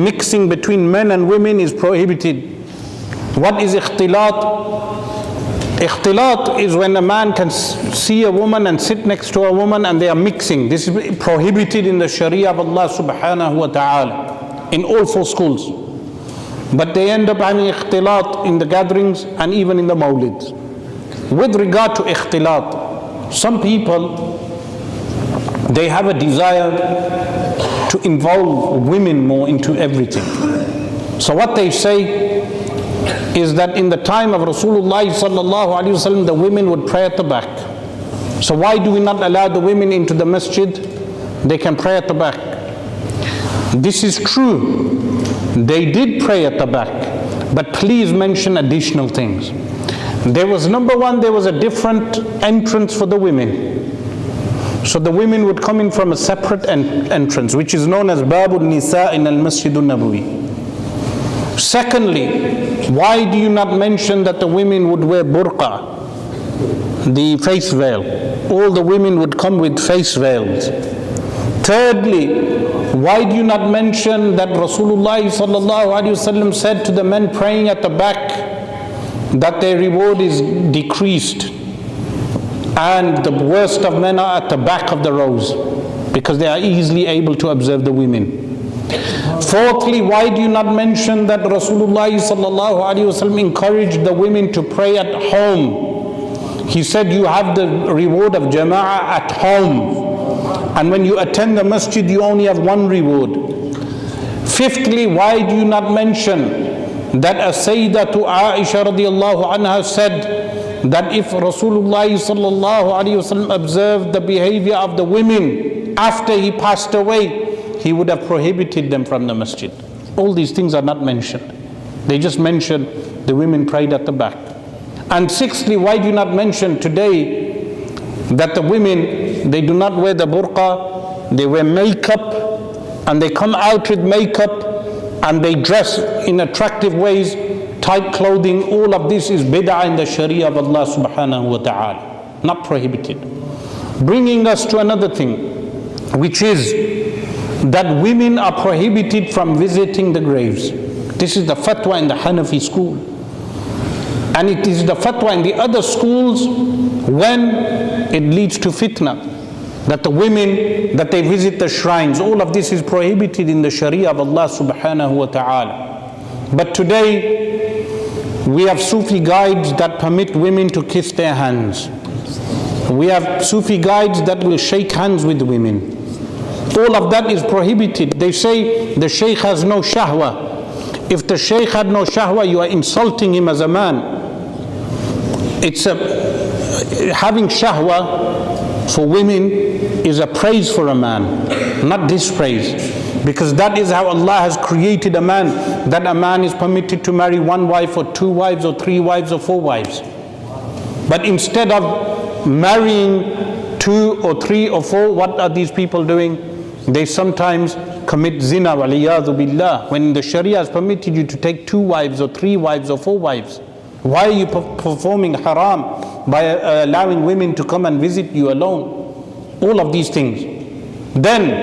mixing between men and women is prohibited. What is ikhtilat? Ikhtilat is when a man can see a woman and sit next to a woman and they are mixing. This is prohibited in the Sharia of Allah subhanahu wa ta'ala in all 4 schools. But they end up having ikhtilat in the gatherings and even in the mawlids. With regard to ikhtilat, some people, they have a desire to involve women more into everything. So what they say is that in the time of Rasulullah sallallahu alaihi wasallam, the women would pray at the back. So why do we not allow the women into the masjid? They can pray at the back. This is true. They did pray at the back, but please mention additional things. There was, number one, there was a different entrance for the women. So the women would come in from a separate entrance, which is known as Babul Nisa in al-Masjid al-Nabawi. Secondly, why do you not mention that the women would wear burqa, the face veil? All the women would come with face veils. Thirdly, why do you not mention that Rasulullah sallallahu alaihi wasallam said to the men praying at the back that their reward is decreased, and the worst of men are at the back of the rows because they are easily able to observe the women? Fourthly, why do you not mention that Rasulullah sallallahu alaihi wasallam encouraged the women to pray at home? He said you have the reward of jama'ah at home, and when you attend the masjid you only have 1 reward. Fifthly, why do you not mention that Sayyidatu Aisha radiallahu anha said that if Rasulullah sallallahu alaihi wasallam observed the behavior of the women after he passed away, he would have prohibited them from the masjid. All these things are not mentioned. They just mention the women prayed at the back. And sixthly, why do you not mention today that the women, they do not wear the burqa, they wear makeup, and they come out with makeup, and they dress in attractive ways, tight clothing? All of this is bid'ah in the Sharia of Allah subhanahu wa ta'ala, not prohibited. Bringing us to another thing, which is that women are prohibited from visiting the graves. This is the fatwa in the Hanafi school. And it is the fatwa in the other schools when it leads to fitna, that the women, that they visit the shrines. All of this is prohibited in the Sharia of Allah subhanahu wa ta'ala. But today, we have Sufi guides that permit women to kiss their hands. We have Sufi guides that will shake hands with women. All of that is prohibited. They say the Shaykh has no shahwa. If the Shaykh had no shahwa, you are insulting him as a man. Having shahwa for women is a praise for a man, not dispraise. Because that is how Allah has created a man, that a man is permitted to marry 1 wife or 2 wives or 3 wives or 4 wives. But instead of marrying 2 or 3 or 4, what are these people doing? They sometimes commit zina, waliyadhu billah, when the Sharia has permitted you to take 2 wives or 3 wives or 4 wives. Why are you performing haram by allowing women to come and visit you alone? All of these things. Then,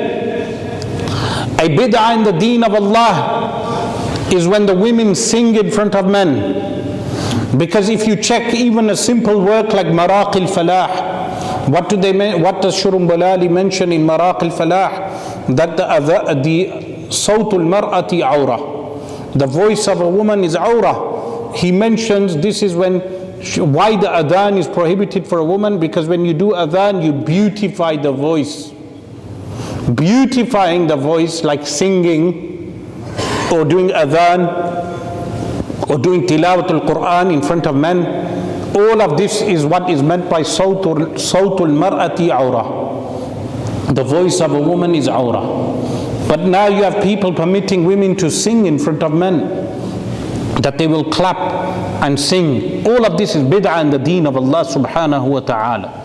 a bid'ah in the deen of Allah is when the women sing in front of men. Because if you check even a simple work like Maraq al-Falah, what does Shurumbalali mention in Maraq al-Falah? That the sawtul mar'ati awrah, the voice of a woman is awrah. He mentions this is why the adhan is prohibited for a woman, because when you do adhan you beautify the voice. Beautifying the voice, like singing or doing adhan or doing tilawatul Quran in front of men, all of this is what is meant by sawtul mar'ati awrah. The voice of a woman is awrah. But now you have people permitting women to sing in front of men, that they will clap and sing. All of this is bid'ah in the deen of Allah subhanahu wa ta'ala.